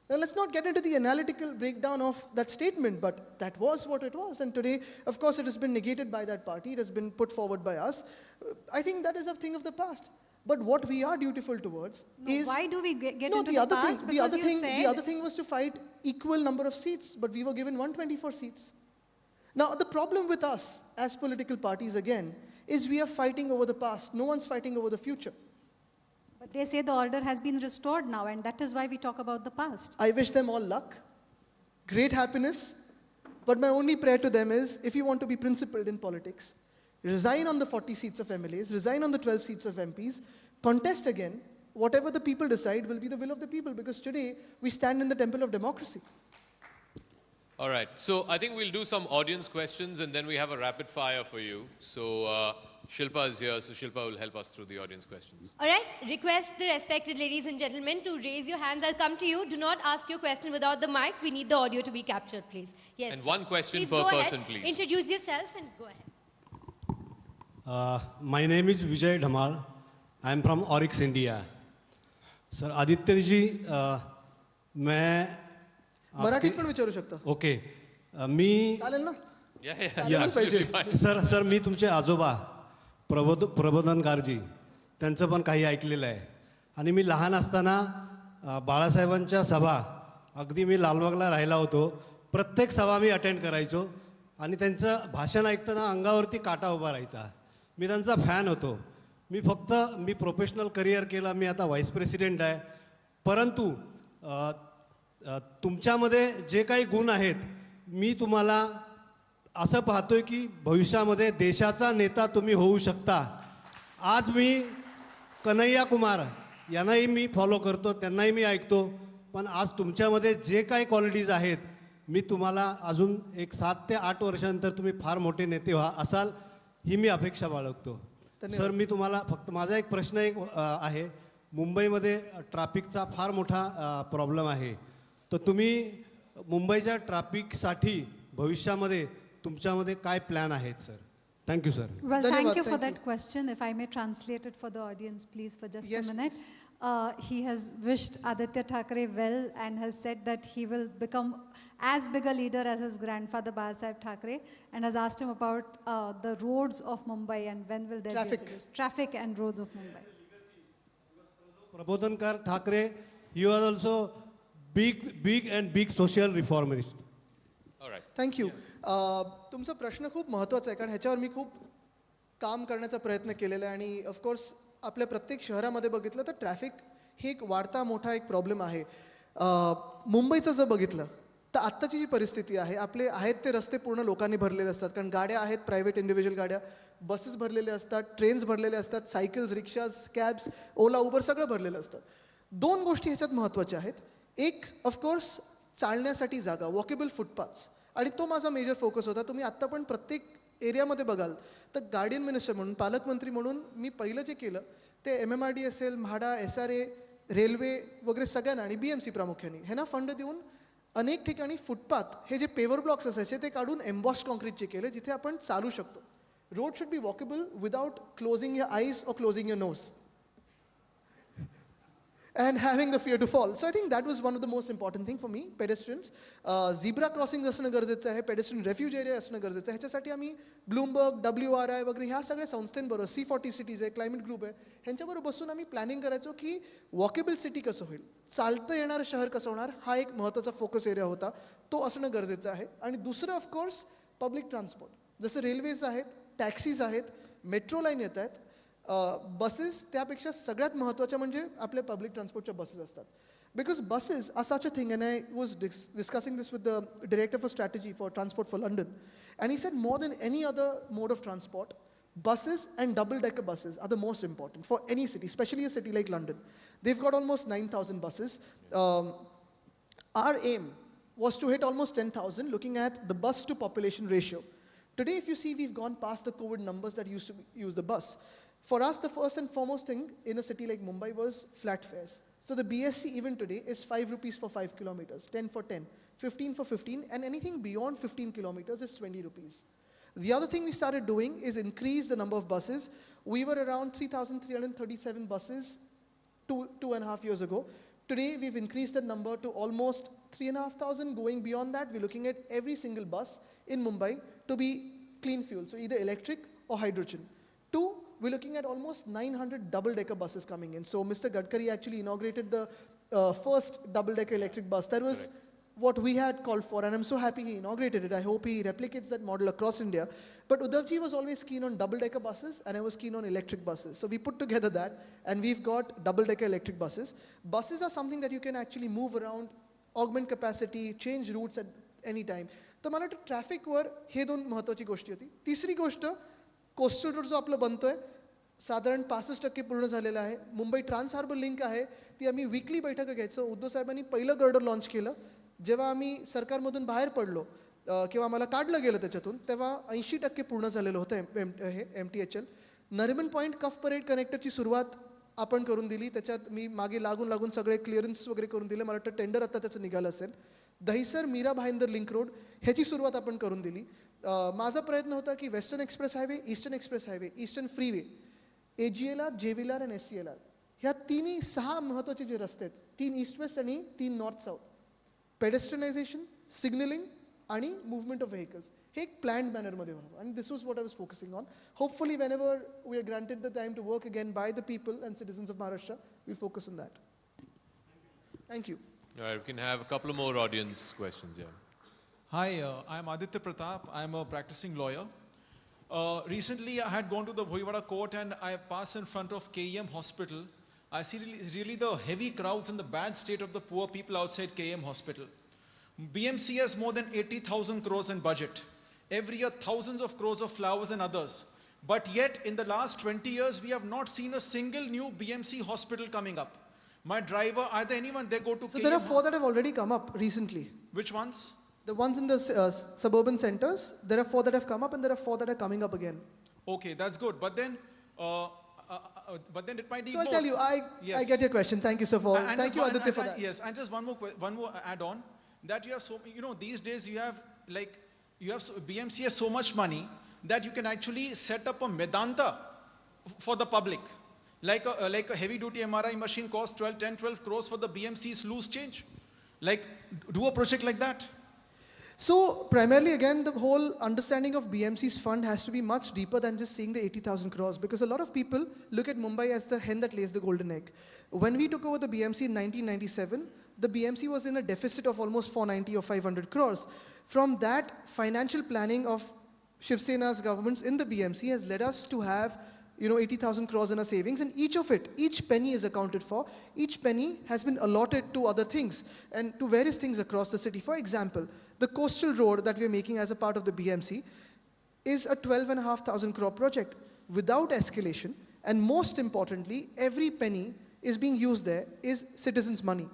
Now let's not get into the analytical breakdown of that statement, but that was what it was. And today, of course, it has been negated by that party. It has been put forward by us. I think that is a thing of the past. But what we are dutiful towards is... Why do we get into the thing, past? the other thing was to fight equal number of seats, but we were given 124 seats. Now, the problem with us as political parties, again, is we are fighting over the past. No one's fighting over the future. But they say the order has been restored now, and that is why we talk about the past. I wish them all luck, great happiness, but my only prayer to them is, if you want to be principled in politics, resign on the 40 seats of MLAs, resign on the 12 seats of MPs, contest again. Whatever the people decide will be the will of the people, because today we stand in the temple of democracy. All right, so I think we'll do some audience questions, and then we have a rapid fire for you. So Shilpa is here, so Shilpa will help us through the audience questions. All right, request the respected ladies and gentlemen to raise your hands. I'll come to you. Do not ask your question without the mic. We need the audio to be captured, please. Yes. And one question please per go person, ahead. please. Introduce yourself and go ahead. My name is Vijay Dhamal. I am from Oryx, India. Sir, Aditya ji, मैं मराठीत पण विचारू शकता. Okay मी चालेल ना? Yeah, absolutely fine. Sir मी तुमचे आजोबा प्रबोधनकारजी त्यांचं पण काही ऐकलेलं आहे. आणि मी लहान असताना बाळासाहेबांच्या सभा अगदी मी लालबागला राहिला होतो. प्रत्येक सभा मी अटेंड करायचो आणि त्यांचं भाषण ऐकताना अंगावरती काटा उभा राहायचा. मी त्यांचा फॅन होतो. मी प्रोफेशनल करिअर केलं. मी आता व्हाईस प्रेसिडेंट आहे. परंतु तुमच्यामध्ये जे काही गुण आहेत मी तुम्हाला असं पाहतोय की भविष्यामध्ये देशाचा नेता तुम्ही होऊ शकता. आज मी कन्हैया कुमार यांनाही मी फॉलो करतो, त्यांनाही मी ऐकतो. पण आज तुमच्यामध्ये जे काही क्वालिटीज आहेत मी तुम्हाला अजून एक 7 ते 8 वर्षानंतर तुम्ही फार मोठे नेते असाल ही मी अपेक्षा बाळगतो. सर मी तुम्हाला फक्त माझा एक प्रश्न आहे. मुंबईमध्ये ट्रॅफिकचा फार मोठा प्रॉब्लेम आहे. तर तुम्ही मुंबईच्या ट्रॅफिकसाठी भविष्यामध्ये तुमच्यामध्ये काय प्लॅन आहेत sir? Thank you sir. Well, thank you for that question. If I may translate it for the audience, please, for just a minute. He has wished Aaditya Thackeray well and has said that he will become as big a leader as his grandfather Balasahev Thackeray, and has asked him about the roads of Mumbai and when will there be a solution. Traffic and roads of Mumbai. Prabodhankar Thackeray, he was also big social reformist. All right. Thank you. तुमचा प्रश्न खूप महत्त्वाचा आहे कारण ह्याच्यावर मी खूप काम करण्याचा प्रयत्न केलेला आहे. आणि ऑफकोर्स आपल्या प्रत्येक शहरामध्ये बघितलं तर ट्रॅफिक ही एक वाढता मोठा एक प्रॉब्लेम आहे. मुंबईचं जर बघितलं तर आत्ताची जी परिस्थिती आहे, आपले आहेत ते रस्ते पूर्ण लोकांनी भरलेले असतात. कारण गाड्या आहेत, प्रायव्हेट इंडिव्हिज्युअल गाड्या, बसेस भरलेले असतात, ट्रेन्स भरलेले असतात, सायकल्स, रिक्षाज, कॅब्स, ओला, उबर सगळं भरलेलं असतं. 2 गोष्टी ह्याच्यात महत्त्वाच्या आहेत. एक ऑफकोर्स चालण्यासाठी जागा, वॉकेबल फुटपाथ्स, आणि तो माझा मेजर फोकस होता. तुम्ही आत्ता पण प्रत्येक एरियामध्ये बघाल तर गार्डियन मिनिस्टर म्हणून, पालकमंत्री म्हणून मी पहिलं जे केलं ते MMRD असेल, म्हाडा, SRA, रेल्वे वगैरे सगळ्यांना आणि BMC प्रामुख्याने ह्यांना फंड देऊन अनेक ठिकाणी फुटपाथ हे जे पेवर ब्लॉक्स असायचे ते काढून एम्बॉस्ड कॉन्क्रीटचे केले जिथे आपण चालू शकतो. Road should be walkable without closing your eyes और closing your nose and having the fear to fall. So I think that was one of the most important thing for me. Pedestrians, zebra crossing असणं गरजेचं आहे, pedestrian refuge area असणं गरजेचं आहे. ह्याच्यासाठी आम्ही Bloomberg, WRI वगैरे ह्या सगळ्या संस्थांबरोबर, C40 सिटीज आहे, क्लायमेट ग्रुप आहे, ह्यांच्याबरोबर बसून आम्ही प्लॅनिंग करायचो की वॉकेबल सिटी कसं होईल, चालतं येणारं शहर कसं होणार, हा एक महत्त्वाचा फोकस एरिया होता. तो असणं गरजेचं आहे. आणि दुसरं ऑफकोर्स पब्लिक ट्रान्सपोर्ट, जसं रेल्वेज आहेत, टॅक्सीज आहेत, मेट्रो लाईन येत आहेत, बसेस, त्यापेक्षा सगळ्यात महत्त्वाच्या म्हणजे आपल्या पब्लिक ट्रान्सपोर्टच्या बसेस असतात. Because buses are such a thing, and I was discussing this with the director for strategy for transport for London, and he said more than any other mode of transport, buses and double-decker buses are the most important for any city, especially a city like London. They've got almost 9,000 buses. Our aim was to hit almost 10,000 looking at the bus to population ratio. Today, if you see, we've gone past the COVID numbers that used to use the bus. For us, the first and foremost thing in a city like Mumbai was flat fares. So the BST even today is 5 rupees for 5 kilometers, 10 for 10, 15 for 15, and anything beyond 15 kilometers is 20 rupees. The other thing we started doing is increase the number of buses. We were around 3,337 buses 2.5 years ago. Today, we've increased that number to almost 3,500. Going beyond that, we're looking at every single bus in Mumbai to be clean fuel, so either electric or hydrogen. 2, we're looking at almost 900 double-decker buses coming in. So Mr. Gadkari actually inaugurated the first double-decker electric bus. That was what we had called for, and I'm so happy he inaugurated it. I hope he replicates that model across India. But Uddhavji was always keen on double-decker buses, and I was keen on electric buses. So we put together that, and we've got double-decker electric buses. Buses are something that you can actually move around, augment capacity, change routes at any time. तर मला वाटतं ट्रॅफिकवर हे 2 महत्त्वाची गोष्टी होती. तिसरी गोष्ट, coastal road जो आपलं बनतोय साधारण 65% पूर्ण झालेला आहे. मुंबई ट्रान्स हार्बर लिंक आहे, ती आम्ही वीकली बैठक घ्यायचो. उद्धव साहेबांनी पहिलं गर्डर लॉन्च केलं. जेव्हा आम्ही सरकारमधून बाहेर पडलो किंवा आम्हाला काढलं गेलं त्याच्यातून, तेव्हा 80% पूर्ण झालेलं होतं हे MTHL. नरिमन पॉईंट कफ परेड कनेक्टरची सुरुवात आपण करून दिली. त्याच्यात मी मागे लागून सगळे क्लिअरन्स वगैरे करून दिले. मला वाटतं टेंडर आता त्याचं निघालं असेल. दहिसर मीरा भाईंदर लिंक रोड ह्याची सुरुवात आपण करून दिली. माझा प्रयत्न होता की western express highway, eastern express highway, eastern freeway, AGLR, JVLR आणि SCLR ह्या तिन्ही 6 महत्त्वाचे जे रस्ते आहेत, 3 ईस्ट वेस्ट आणि 3 नॉर्थ साऊथ, पेडेस्ट्रियनायझेशन, सिग्नलिंग आणि मूवमेंट ऑफ व्हेकल्स हे एक प्लॅन्ड मॅनरमध्ये व्हावं. आणि this was what I was focusing on. Hopefully whenever we are granted the time to work again by the people and citizens of Maharashtra, we focus on that. Thank you. All right, we can have a couple of more audience questions. Yeah. Hi, I'm Aaditya Pratap. I'm a practicing lawyer. Recently, I had gone to the Vojvada court and I passed in front of KEM hospital. I see really the heavy crowds and the bad state of the poor people outside KEM hospital. BMC has more than 80,000 crores in budget. Every year, thousands of crores of flowers and others. But yet, in the last 20 years, we have not seen a single new BMC hospital coming up. My driver, either anyone, they go to So there are 4 that have already come up recently. Which ones? The ones in the suburban centers, there are 4 that have come up and there are 4 that are coming up again. Okay, that's good. But then it might need So I'll more. tell you, I get your question. Thank you, sir, for And thank just you, one- Aditya, for that. Yes, and just one more add-on, that you have so, these days you have BMC has so much money that you can actually set up a Medanta for the public. Like a heavy-duty MRI machine costs 12 crores for the BMC's loose change. Like, do a project like that. So primarily, again, the whole understanding of BMC's fund has to be much deeper than just seeing the 80,000 crores, because a lot of people look at Mumbai as the hen that lays the golden egg. When we took over the BMC in 1997, the BMC was in a deficit of almost 490 or 500 crores. From that, financial planning of Shiv Sena's governments in the BMC has led us to have 80,000 crores in our savings, and each penny is accounted for. Each penny has been allotted to other things and to various things across the city. For example, the coastal road that we are making as a part of the BMC is a 12,500 crore project without escalation, and most importantly, every penny is being used there is citizens' money.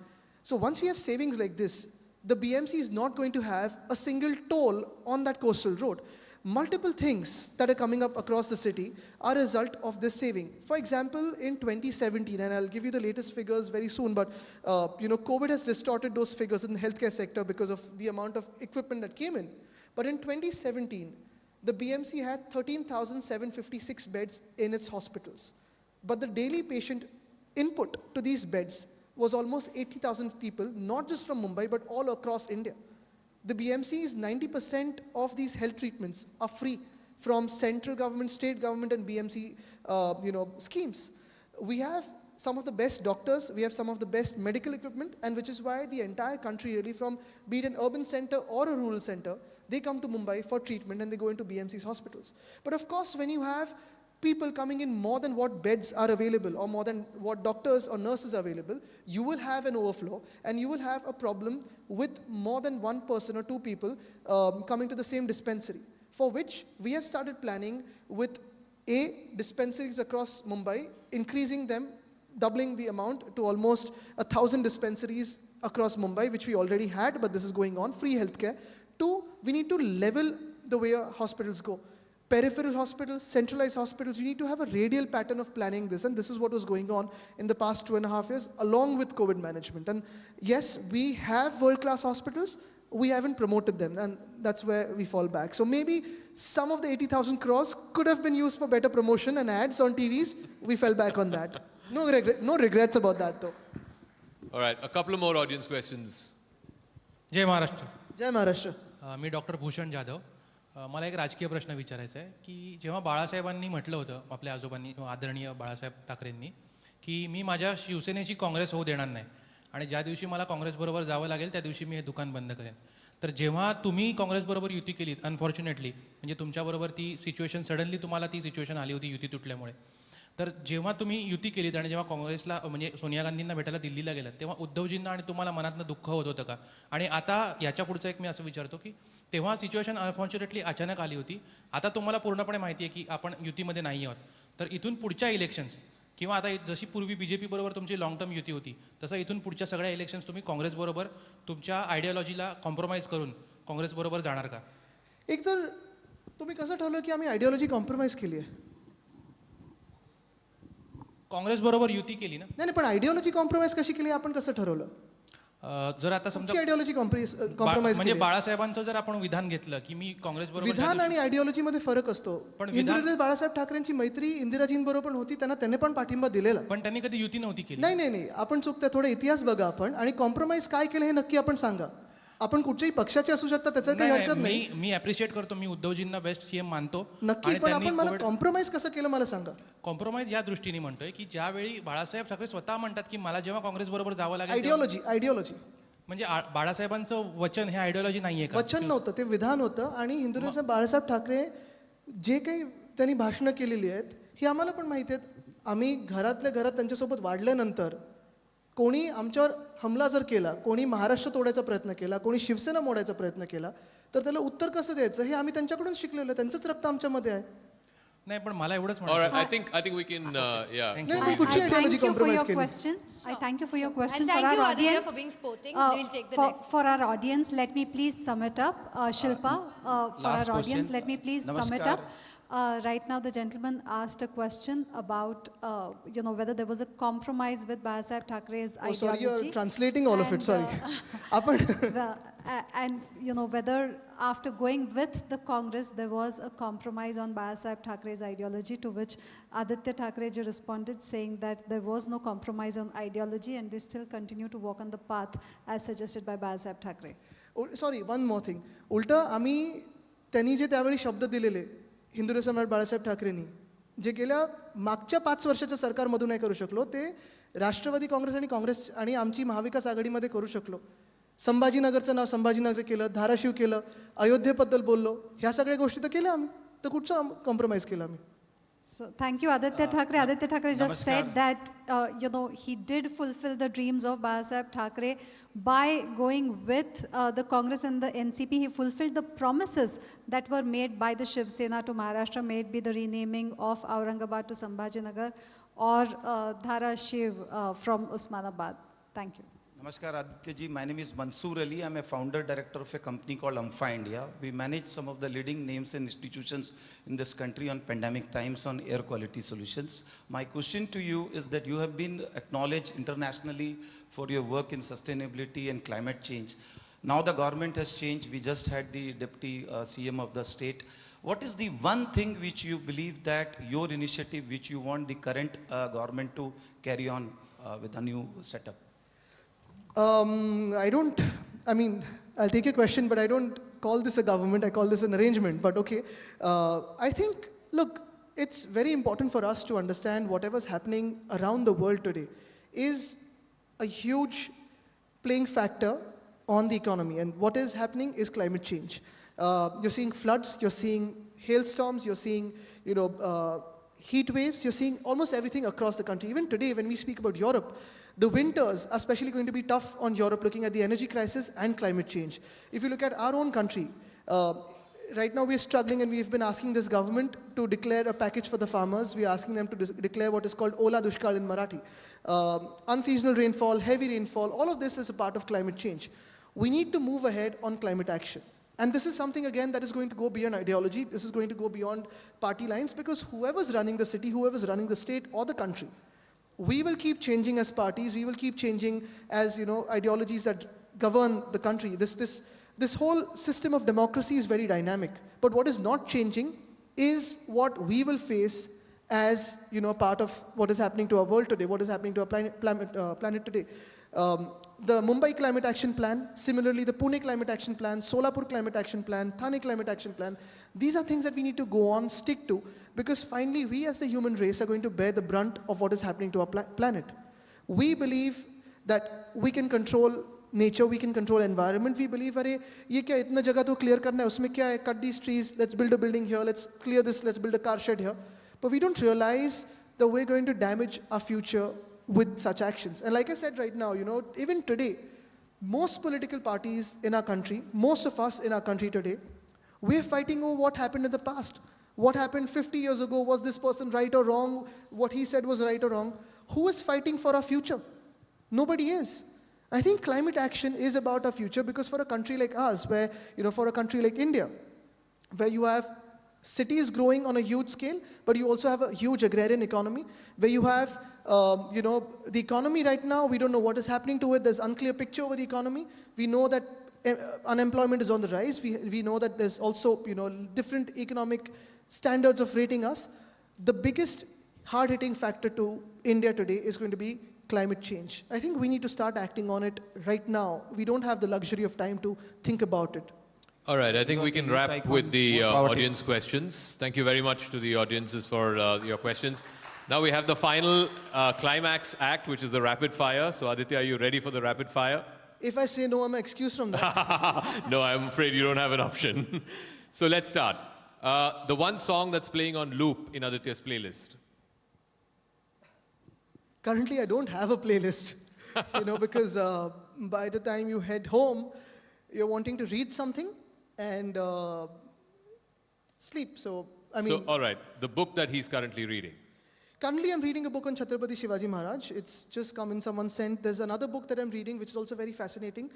So once we have savings like this, the BMC is not going to have a single toll on that coastal road. Multiple things that are coming up across the city are a result of this saving. For example, in 2017, and I'll give you the latest figures very soon, but COVID has distorted those figures in the healthcare sector because of the amount of equipment that came in. But in 2017, the BMC had 13,756 beds in its hospitals. But the daily patient input to these beds was almost 80,000 people, not just from Mumbai, but all across India. The BMC's 90% of these health treatments are free from central government, state government, and BMC, schemes. We have some of the best doctors, we have some of the best medical equipment, and which is why the entire country, really, from be it an urban center or a rural center, they come to Mumbai for treatment and they go into BMC's hospitals. But of course, when you have people coming in more than what beds are available or more than what doctors or nurses are available, you will have an overflow and you will have a problem with more than one person or 2 people coming to the same dispensary, for which we have started planning with dispensaries across Mumbai, increasing them, doubling the amount to almost 1,000 dispensaries across Mumbai, which we already had, but this is going on, free healthcare. 2, we need to level the way our hospitals go. Peripheral hospitals, centralized hospitals, you need to have a radial pattern of planning this, and this is what was going on in the past 2.5 years, along with COVID management. And yes, we have world-class hospitals, we haven't promoted them, and that's where we fall back. So maybe some of the 80,000 crores could have been used for better promotion and ads on TVs. We fell back on that. No regrets about that, though. All right, a couple of more audience questions. जय Maharashtra. Jai Maharashtra. मी doctor Bhushan Jadhav. मला एक राजकीय प्रश्न विचारायचा आहे की जेव्हा बाळासाहेबांनी म्हटलं होतं, आपल्या आजोबांनी, आदरणीय बाळासाहेब ठाकरेंनी, की मी माझ्या शिवसेनेची काँग्रेस होऊ देणार नाही आणि ज्या दिवशी मला काँग्रेसबरोबर जावं लागेल त्या दिवशी मी हे दुकान बंद करेन. तर जेव्हा तुम्ही काँग्रेसबरोबर युती केलीत, अनफॉर्च्युनेटली म्हणजे तुमच्याबरोबर ती सिच्युएशन, सडनली तुम्हाला ती सिच्युएशन आली होती युती तुटल्यामुळे, तर जेव्हा तुम्ही युती केलीत आणि जेव्हा काँग्रेसला म्हणजे सोनिया गांधींना भेटायला दिल्लीला गेलात, तेव्हा उद्धवजींना आणि तुम्हाला मनातनं दुःख होत होतं का? आणि आता याच्या पुढचं एक मी असं विचारतो की तेव्हा सिच्युएशन अनफॉर्च्युनेटली अचानक आली होती, आता तुम्हाला पूर्णपणे माहिती आहे की आपण युतीमध्ये नाही आहोत, तर इथून पुढच्या इलेक्शन्स किंवा आता जशी पूर्वी BJP बरोबर तुमची लॉंग टर्म युती होती, तसं इथून पुढच्या सगळ्या इलेक्शन्स तुम्ही काँग्रेसबरोबर तुमच्या आयडियोलॉजीला कॉम्प्रोमाइज करून काँग्रेसबरोबर जाणार का? एक तर तुम्ही कसं ठरवलं की आम्ही आयडियोलॉजी कॉम्प्रोमाइज केली आहे? काँग्रेसबरोबर युती केली ना. नाही पण आयडिओलॉजी कॉम्प्रोमाइज कशी केली आपण कसं ठरवलं? जर आता समजा आयडिओलॉजी कॉम्प्रोमाइज म्हणजे बाळासाहेबांचं जर आपण विधान घेतलं की मी काँग्रेसबरोबर, विधान आणि आयडिओलॉजीमध्ये फरक असतो. पण बाळासाहेब ठाकरेंची मैत्री इंदिराजींबरोबर होती, त्यांनी पण पाठिंबा दिलेला, पण त्यांनी कधी युती नव्हती केली. नाही आपण चुकतोय. थोडा इतिहास बघा आपण, आणि कॉम्प्रोमाइज काय केलं हे नक्की आपण सांगा. आपण कुठच्याही पक्षाचे असू शकता, त्याचं काही हरकत नाही. मी अप्रिशिएट करतो, मी उद्धवजींना बेस्ट सीएम मानतो नक्की, पण आपण मला कॉम्प्रोमाइज कसं केलं मला सांगा. कॉम्प्रोमाइज या दृष्टीने म्हणतोय की ज्यावेळी बाळासाहेब ठाकरे स्वतः म्हणतात की मला जेव्हा काँग्रेस बरोबर जावं लागेल, आयडिओलॉजी म्हणजे बाळासाहेबांचं वचन हे आयडिओलॉजी नाहीये का? वचन नव्हतं, ते विधान होतं. आणि हिंदुत्वाचे बाळासाहेब ठाकरे जे काही त्यांनी भाषणं केलेली आहेत ही आम्हाला पण माहिती आहेत. आम्ही घरातल्या घरात त्यांच्यासोबत वाढल्यानंतर कोणी आमच्यावर हमला जर केला, कोणी महाराष्ट्र तोडायचा प्रयत्न केला, कोणी शिवसेना मोडायचा प्रयत्न केला, तर त्याला उत्तर कसं द्यायचं हे आम्ही त्यांच्याकडून शिकलेलो आहे. त्यांचंच रक्त आमच्यामध्ये आहे. नाही पण मला एवढंच म्हणायचं. I think we can yeah. I thank you for your question. I thank you for your question. And thank you Aaditya for being sporting. We'll take the next. For our audience, let me please sum it up. Shilpa, for our audience, let me please sum it up. Right now, the gentleman asked a question about, whether there was a compromise with Balasahev Thackeray's ideology. Sorry, you're translating all of it. Sorry. And whether after going with the Congress there was a compromise on Balasahev Thackeray's ideology, to which Aaditya Thackeray ji responded saying that there was no compromise on ideology and they still continue to walk on the path as suggested by Balasahev Thackeray. Sorry, one more thing. उलट आम्ही त्यांनी जे त्यावेळी शब्द दिलेले हिंदू सम्राट बाळासाहेब ठाकरेंनी, जे गेल्या मागच्या 5 वर्षाच्या सरकारमधून नाही करू शकलो, ते राष्ट्रवादी काँग्रेस आणि आमची महाविकास आघाडीमध्ये करू शकलो. संभाजीनगरचं नाव संभाजीनगर केलं, धाराशिव केलं, अयोध्येबद्दल बोललो, ह्या सगळ्या गोष्टी तर केल्या आम्ही. तर कुठचं कॉम्प्रोमाइज केलं आम्ही? So thank you, Aaditya Thackeray. Aaditya Thackeray just said that he did fulfill the dreams of Balasahev Thackeray by going with the Congress and the NCP. He fulfilled the promises that were made by the Shiv Sena to Maharashtra, may it be the renaming of Aurangabad to Sambhajinagar or Dhara Shiv from Usmanabad. Thank you. Namaskar Aditya ji, my name is Mansoor Ali. I'm a founder director of a company called Amfa India. We manage some of the leading names and institutions in this country on pandemic times on air quality solutions. My question to you is that you have been acknowledged internationally for your work in sustainability and climate change. Now the government has changed. We just had the deputy CM of the state. What is the one thing which you believe that your initiative which you want the current government to carry on with a new setup? I'll take your question, but I don't call this a government, I call this an arrangement, but okay. I think, look, it's very important for us to understand whatever's happening around the world today is a huge playing factor on the economy, and what is happening is climate change. You're seeing floods, you're seeing hailstorms, you're seeing, heat waves, you're seeing almost everything across the country. Even today, when we speak about Europe, the winters are especially going to be tough on Europe, looking at the energy crisis and climate change. If you look at our own country, right now we're struggling, and we've been asking this government to declare a package for the farmers. We're asking them to declare what is called Ola Dushkal in Marathi. Unseasonal rainfall, heavy rainfall, all of this is a part of climate change. We need to move ahead on climate action. And this is something, again, that is going to go beyond ideology. This is going to go beyond party lines, because whoever's running the city, whoever's running the state or the country, we will keep changing as parties. We will keep changing as, ideologies that govern the country. This whole system of democracy is very dynamic. But what is not changing is what we will face as, part of what is happening to our world today, what is happening to our planet today. The Mumbai Climate Action Plan, similarly the Pune Climate Action Plan, Solapur Climate Action Plan, Thane Climate Action Plan, these are things that we need to go on, stick to, because finally we as the human race are going to bear the brunt of what is happening to our planet. We believe that we can control nature, we can control environment. We believe, "Arey, ye kya itna jagah to clear karna hai, usme kya hai, cut these trees, let's build a building here, let's clear this, let's build a car shed here." But we don't realize that we're going to damage our future with such actions. And like I said right now, even today, most political parties in our country, most of us in our country today, we're fighting over what happened in the past. What happened 50 years ago? Was this person right or wrong? What he said was right or wrong? Who is fighting for our future? Nobody is. I think climate action is about our future, because for a country like us, where, for a country like India, where you have cities growing on a huge scale, but you also have a huge agrarian economy where you have, the economy right now, we don't know what is happening to it. There's unclear picture over the economy. We know that unemployment is on the rise. We know that there's also, different economic standards of rating us. The biggest hard-hitting factor to India today is going to be climate change. I think we need to start acting on it right now. We don't have the luxury of time to think about it. All right, I think we can wrap with the audience questions. Thank you very much to the audiences for your questions. Now we have the final climax act, which is the rapid fire. So Aaditya, are you ready for the rapid fire? If I say no, I'm excused from that. No, I'm afraid you don't have an option. So let's start. The one song that's playing on loop in Aditya's playlist. Currently, I don't have a playlist, because by the time you head home, you're wanting to read something and sleep. So, all right, the book that he's currently reading. Currently, I'm reading a book on Chhatrapati Shivaji Maharaj. It's just come in, someone sent. There's another book that I'm reading, which is also very fascinating.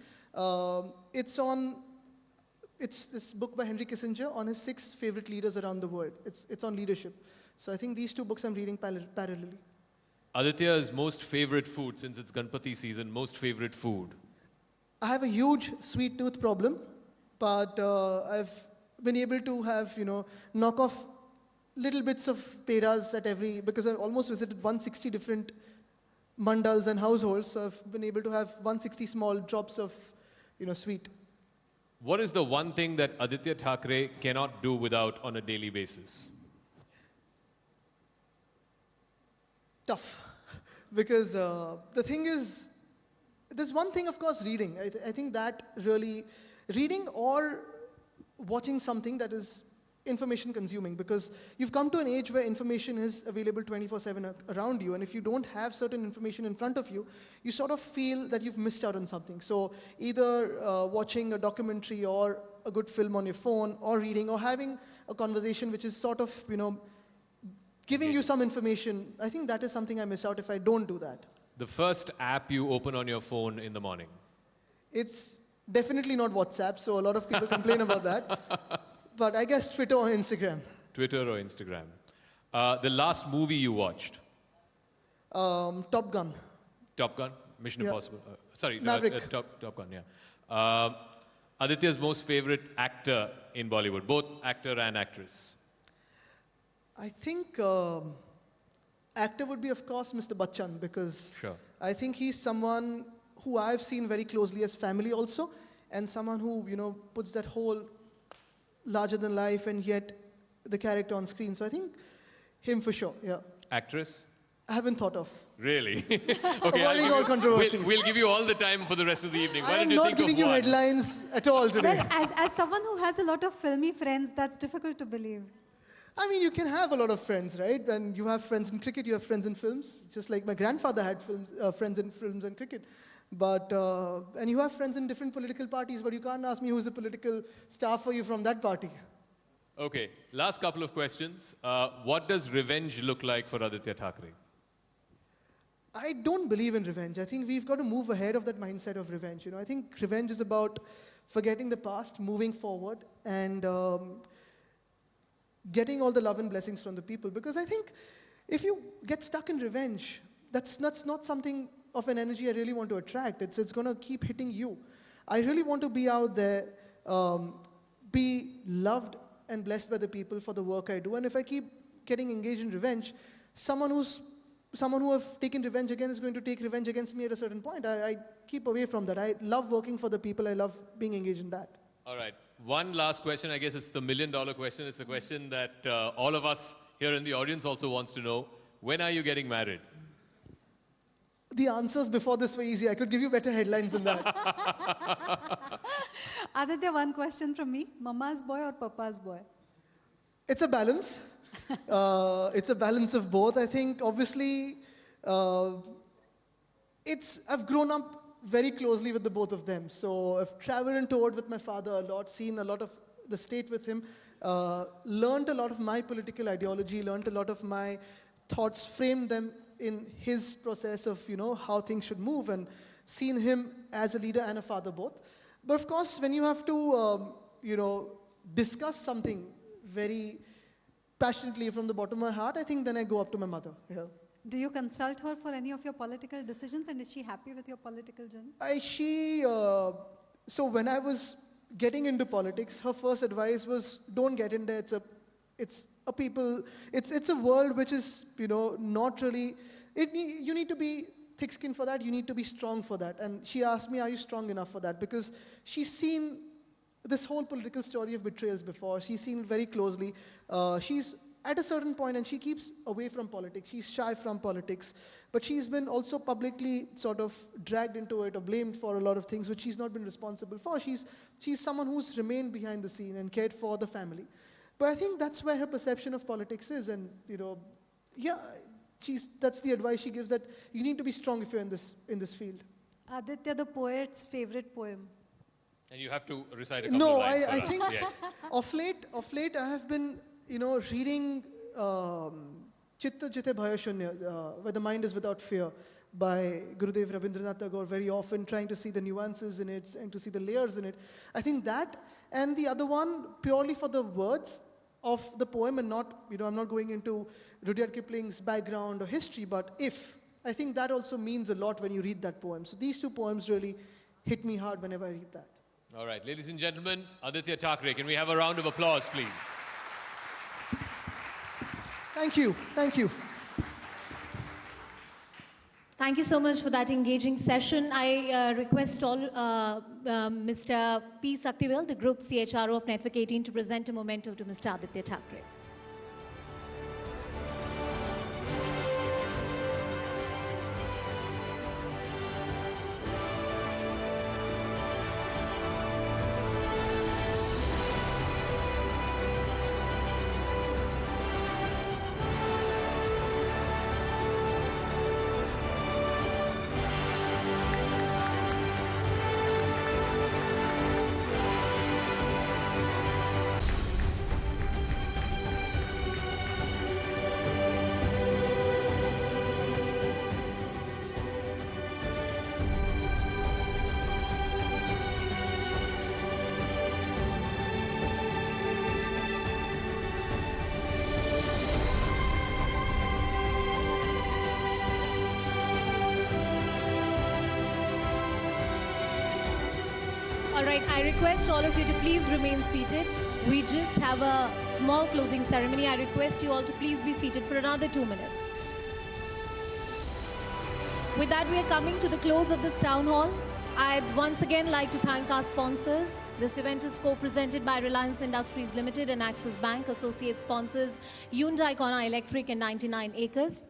It's this book by Henry Kissinger on his 6 favorite leaders around the world. It's on leadership. So I think these 2 books I'm reading parallelly. Aditya's most favorite food, since it's Ganpati season, most favorite food? I have a huge sweet tooth problem, but I've been able to have, knock off little bits of pedas because I've almost visited 160 different mandals and households, so I've been able to have 160 small drops of, sweet. What is the one thing that Aditya Thackeray cannot do without on a daily basis? Tough. Because the thing is, there's one thing, of course, reading. I think that really, reading or watching something that is information consuming, because you've come to an age where information is available 24/7 around you, and if you don't have certain information in front of you, you sort of feel that you've missed out on something. So either watching a documentary or a good film on your phone, or reading, or having a conversation which is sort of, giving you some information, I think that is something I miss out if I don't do that. The first app you open on your phone in the morning? It's definitely not WhatsApp, so a lot of people complain about that. But I guess Twitter or Instagram. Twitter or Instagram. The last movie you watched? Top Gun. Top Gun? Mission Impossible. Maverick. Top Gun, yeah. Aditya's most favorite actor in Bollywood, both actor and actress? I think actor would be, of course, Mr. Bachchan, because I think he's someone who I've seen very closely as family also, and someone who, puts that whole larger than life and yet the character on screen. So I think him for sure, yeah. Actress? I haven't thought of. Really? Okay, avoiding all controversies. We'll give you all the time for the rest of the evening. I'm not giving you headlines at all today. Well, as someone who has a lot of filmy friends, that's difficult to believe. I mean, you can have a lot of friends, right? And you have friends in cricket, you have friends in films, just like my grandfather had friends in films and cricket. But, and you have friends in different political parties, but you can't ask me who's a political star for you from that party. Okay, last couple of questions. What does revenge look like for Aditya Thackeray? I don't believe in revenge. I think we've got to move ahead of that mindset of revenge. I think revenge is about forgetting the past, moving forward, and getting all the love and blessings from the people. Because I think if you get stuck in revenge, that's not something of an energy I really want to attract. It's going to keep hitting you. I really want to be out there, be loved and blessed by the people for the work I do. And if I keep getting engaged in revenge, someone who have taken revenge again is going to take revenge against me at a certain point. I keep away from that. I love working for the people. I love being engaged in that. All right. One last question. I guess it's the million-dollar question. It's a question that all of us here in the audience also wants to know. When are you getting married? The answers before this were easy. I could give you better headlines than that. Aditya, one question from me. Mama's boy or Papa's boy? It's a balance. It's a balance of both. I think, obviously, I've grown up very closely with the both of them. So I've traveled and toured with my father a lot, seen a lot of the state with him, learned a lot of my political ideology, learned a lot of my thoughts, framed them in his process of, how things should move, and seen him as a leader and a father both. But of course, when you have to, discuss something very passionately from the bottom of my heart, I think then I go up to my mother. Yeah. Do you consult her for any of your political decisions, and is she happy with your political journey? So when I was getting into politics, her first advice was, don't get in there. It's a world which is, not really, you need to be thick-skinned for that, you need to be strong for that. And she asked me, are you strong enough for that? Because she's seen this whole political story of betrayals before. She's seen it very closely. She's at a certain point, and she keeps away from politics. She's shy from politics. But she's been also publicly sort of dragged into it or blamed for a lot of things which she's not been responsible for. She's someone who's remained behind the scene and cared for the family. But I think that's where her perception of politics is. And, that's the advice she gives, that you need to be strong if you're in this field. Aaditya, the poet's favorite poem. And you have to recite a couple of lines for I us. think Yes. of late I have been, reading Chitta Jite Bhaya Shunya, Where the Mind is Without Fear, by Gurudev Rabindranath Tagore, very often trying to see the nuances in it and to see the layers in it. I think that, and the other one, purely for the words of the poem, and not, I'm not going into Rudyard Kipling's background or history, but I think that also means a lot when you read that poem. So these two poems really hit me hard whenever I read that. All right, ladies and gentlemen, Aaditya Thackeray, can we have a round of applause, please? Thank you. Thank you. Thank you so much for that engaging session. I request all Mr. P. Saktivel, the Group CHRO of Network 18, to present a memento to Mr. Aaditya Thackeray. All right, I request all of you to please remain seated. We just have a small closing ceremony. I request you all to please be seated for another 2 minutes. With that, we are coming to the close of this town hall. I'd once again like to thank our sponsors. This event is co-presented by Reliance Industries Limited and Axis Bank. Associate sponsors Hyundai Kona Electric and 99 Acres.